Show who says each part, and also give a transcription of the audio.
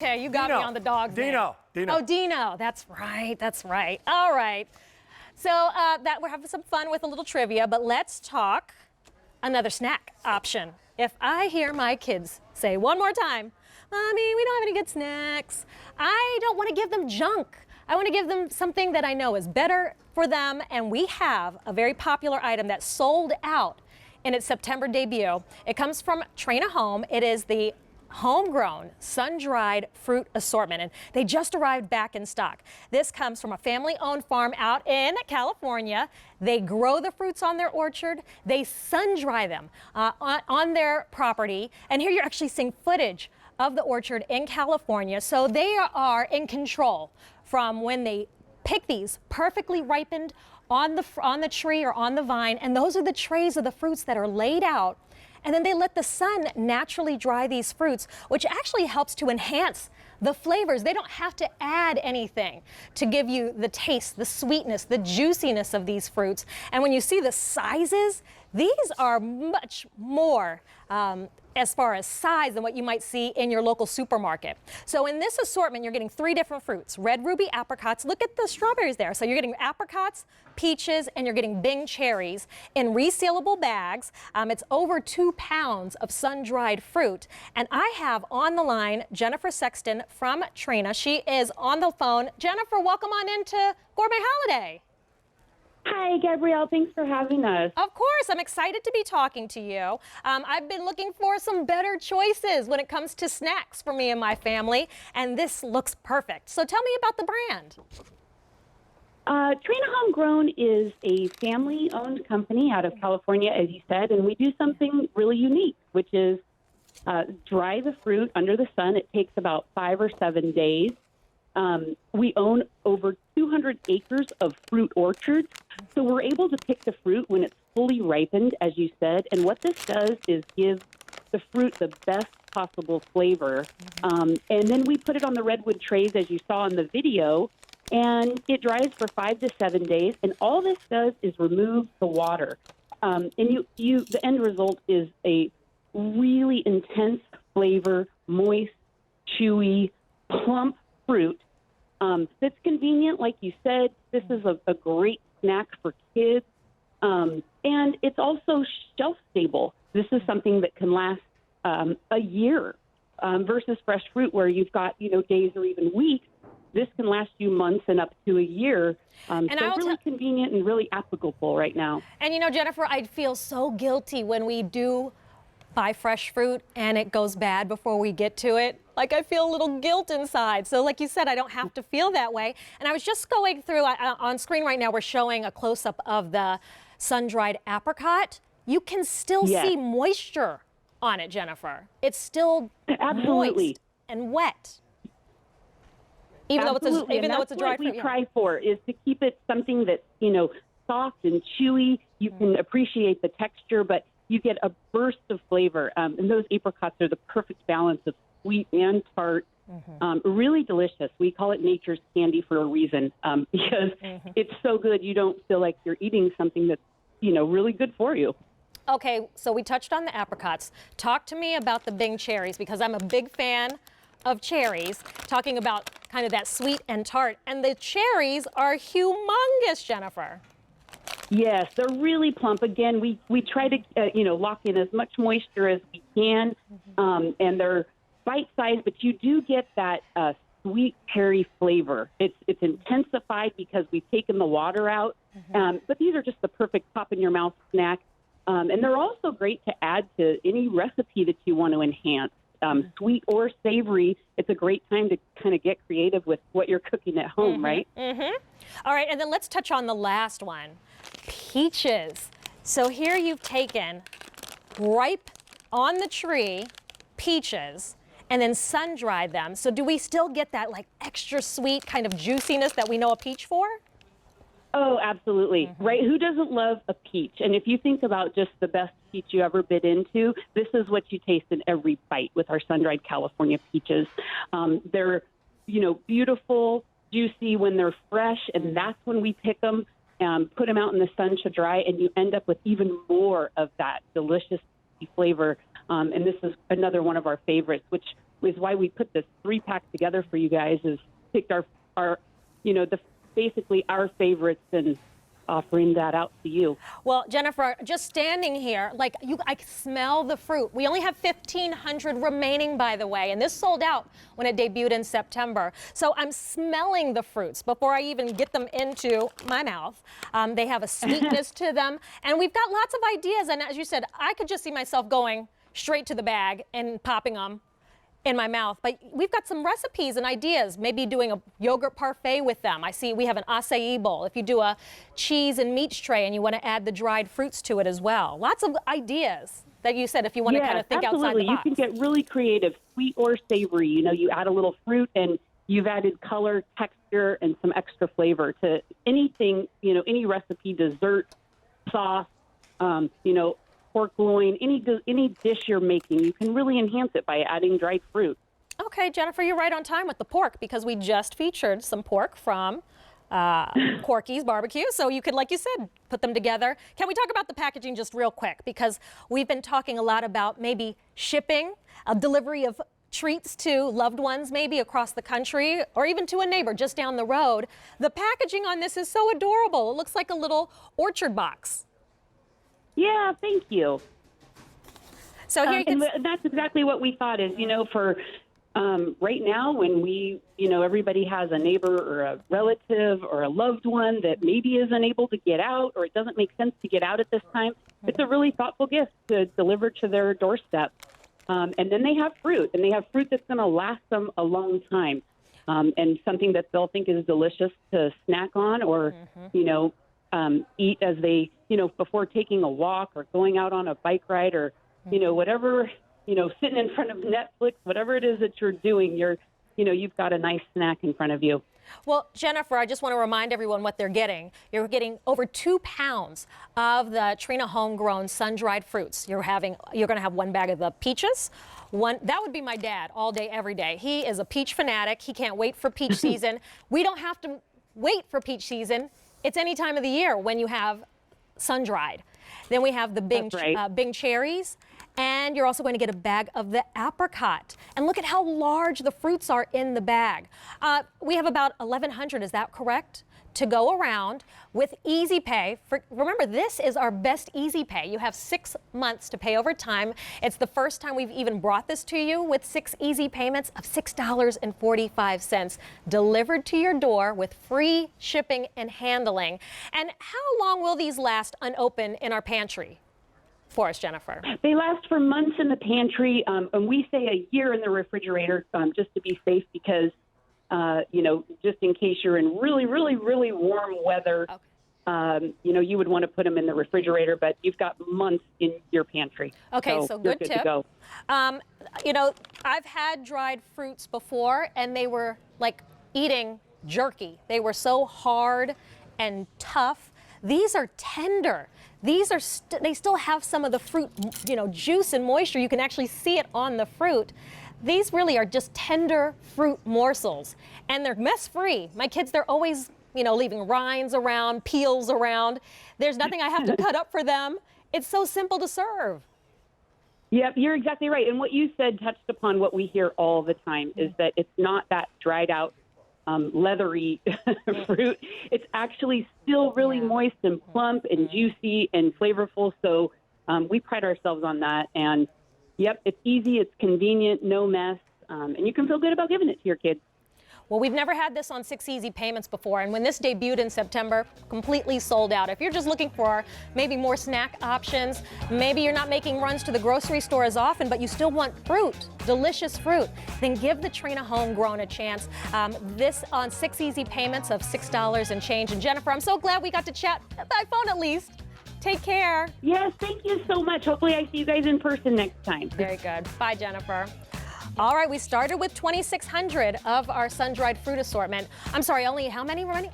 Speaker 1: Okay, you got me on the dog's name.
Speaker 2: Dino.
Speaker 1: Oh, Dino. That's right. That's right. All right. So we're having some fun with a little trivia, but let's talk another snack option. If I hear my kids say one more time, Mommy, we don't have any good snacks, I don't want to give them junk. I want to give them something that I know is better for them, and we have a very popular item that sold out in its September debut. It comes from Traina Home. It is the homegrown, sun-dried fruit assortment, and they just arrived back in stock. This comes from a family-owned farm out in California. They grow the fruits on their orchard. They sun-dry them on their property, and here you're actually seeing footage of the orchard in California. So they are in control from when they pick these perfectly ripened on the tree or on the vine, and those are the trays of the fruits that are laid out. And then they let the sun naturally dry these fruits, which actually helps to enhance the flavors. They don't have to add anything to give you the taste, the sweetness, the juiciness of these fruits. And when you see the sizes, these are much more as far as size than what you might see in your local supermarket. So in this assortment, you're getting 3 different fruits: red ruby apricots. Look at the strawberries there. So you're getting apricots, peaches, and you're getting Bing cherries in resealable bags. It's over 2 pounds of sun-dried fruit. And I have on the line Jennifer Sexton from Traina. She is on the phone. Jennifer, welcome on into Gourmet Holiday.
Speaker 3: Hi, Gabrielle. Thanks for having us.
Speaker 1: Of course. I'm excited to be talking to you. I've been looking for some better choices when it comes to snacks for me and my family, and this looks perfect. So tell me about the brand.
Speaker 3: Traina Home Grown is a family-owned company out of California, as you said, and we do something really unique, which is dry the fruit under the sun. It takes about 5 or 7 days. We own over 200 acres of fruit orchards, so we're able to pick the fruit when it's fully ripened, as you said. And what this does is give the fruit the best possible flavor. And then we put it on the redwood trays, as you saw in the video, and it dries for 5 to 7 days. And all this does is remove the water. And the end result is a really intense flavor, moist, chewy, plump fruit that's convenient. Like you said, this is a great snack for kids, and it's also shelf stable. This is something that can last a year versus fresh fruit where you've got days or even weeks. This can last you months and up to a year. So really convenient and really applicable right now.
Speaker 1: And Jennifer, I'd feel so guilty when we do buy fresh fruit and it goes bad before we get to it. Like, I feel a little guilt inside. So like you said, I don't have to feel that way. And I was just going through, on screen right now, we're showing a close-up of the sun-dried apricot. You can still see moisture on it, Jennifer. It's still moist and wet. Even though it's a dry fruit.
Speaker 3: What we try for is to keep it something that's, soft and chewy. You can appreciate the texture, but you get a burst of flavor. And those apricots are the perfect balance of sweet and tart. Really delicious. We call it nature's candy for a reason, because it's so good you don't feel like you're eating something that's, really good for you.
Speaker 1: Okay, so we touched on the apricots. Talk to me about the Bing cherries, because I'm a big fan of cherries, talking about kind of that sweet and tart. And the cherries are humongous, Jennifer.
Speaker 3: Yes, they're really plump. Again, we try to, lock in as much moisture as we can, and they're bite-sized, but you do get that sweet cherry flavor. It's intensified because we've taken the water out, but these are just the perfect pop-in-your-mouth snack. And they're also great to add to any recipe that you want to enhance. Sweet or savory, it's a great time to kind of get creative with what you're cooking at home, right?
Speaker 1: All right, and then let's touch on the last one, peaches. So here you've taken ripe on the tree peaches and then sun-dried them. So do we still get that like extra sweet kind of juiciness that we know a peach for?
Speaker 3: Oh, absolutely. Right? Who doesn't love a peach? And if you think about just the best peach you ever bit into, this is what you taste in every bite with our sun-dried California peaches. They're, beautiful, juicy when they're fresh, and that's when we pick them, put them out in the sun to dry, and you end up with even more of that delicious flavor. And this is another one of our favorites, which is why we put this 3-pack together for you guys, is picked our basically our favorites and offering that out to you.
Speaker 1: Well, Jennifer, just standing here, like I smell the fruit. We only have 1,500 remaining, by the way, and this sold out when it debuted in September. So I'm smelling the fruits before I even get them into my mouth. They have a sweetness to them, and we've got lots of ideas. And as you said, I could just see myself going straight to the bag and popping them in my mouth, but we've got some recipes and ideas, maybe doing a yogurt parfait with them. I see we have an acai bowl. If you do a cheese and meats tray and you want to add the dried fruits to it as well. Lots of ideas that you said if you want to kind of think outside the box.
Speaker 3: You can get really creative, sweet or savory. You add a little fruit and you've added color, texture, and some extra flavor to anything, any recipe, dessert, sauce, pork loin, any dish you're making, you can really enhance it by adding dried fruit.
Speaker 1: Okay, Jennifer, you're right on time with the pork because we just featured some pork from Corky's Barbecue. So you could, like you said, put them together. Can we talk about the packaging just real quick? Because we've been talking a lot about maybe shipping, a delivery of treats to loved ones maybe across the country or even to a neighbor just down the road. The packaging on this is so adorable. It looks like a little orchard box.
Speaker 3: Yeah, thank you.
Speaker 1: So here you can...
Speaker 3: and that's exactly what we thought is, for right now when everybody has a neighbor or a relative or a loved one that maybe isn't able to get out or it doesn't make sense to get out at this time, it's a really thoughtful gift to deliver to their doorstep. And then they have fruit, and they have fruit that's going to last them a long time, and something that they'll think is delicious to snack on or, eat as they, before taking a walk or going out on a bike ride or, whatever, sitting in front of Netflix, whatever it is that you're doing, you've got a nice snack in front of you.
Speaker 1: Well, Jennifer, I just want to remind everyone what they're getting. You're getting over 2 pounds of the Traina Home Grown sun-dried fruits. You're going to have 1 bag of the peaches. That would be my dad all day, every day. He is a peach fanatic. He can't wait for peach season. We don't have to wait for peach season. It's any time of the year when you have sun-dried. Then we have the Bing cherries, and you're also going to get a bag of the apricot. And look at how large the fruits are in the bag. We have about 1,100, is that correct? To go around with easy pay. Remember, this is our best easy pay. You have 6 months to pay over time. It's the first time we've even brought this to you with 6 easy payments of $6.45 delivered to your door with free shipping and handling. And how long will these last unopened in our pantry for us, Jennifer?
Speaker 3: They last for months in the pantry, and we say a year in the refrigerator just to be safe because just in case you're in really, really, really warm weather, okay. You would want to put them in the refrigerator, but you've got months in your pantry.
Speaker 1: Okay, so good tip.
Speaker 3: To go.
Speaker 1: I've had dried fruits before, and they were like eating jerky. They were so hard and tough. These are tender. These are they still have some of the fruit, juice and moisture. You can actually see it on the fruit. These really are just tender fruit morsels, and they're mess-free. My kids, they're always, leaving rinds around, peels around. There's nothing I have to cut up for them. It's so simple to serve.
Speaker 3: Yep, you're exactly right. And what you said touched upon what we hear all the time is that it's not that dried out, leathery fruit. It's actually still really moist and plump and juicy and flavorful. So we pride ourselves on that. And yep, it's easy, it's convenient, no mess, and you can feel good about giving it to your kids.
Speaker 1: Well, we've never had this on 6 easy payments before, and when this debuted in September, completely sold out. If you're just looking for maybe more snack options, maybe you're not making runs to the grocery store as often, but you still want fruit, delicious fruit, then give the Traina Home Grown a chance. This on 6 easy payments of $6 and change. And Jennifer, I'm so glad we got to chat by phone at least. Take care.
Speaker 3: Yes, thank you so much. Hopefully I see you guys in person next time.
Speaker 1: Very good. Bye, Jennifer. All right, we started with 2,600 of our sun-dried fruit assortment. I'm sorry, only how many remaining?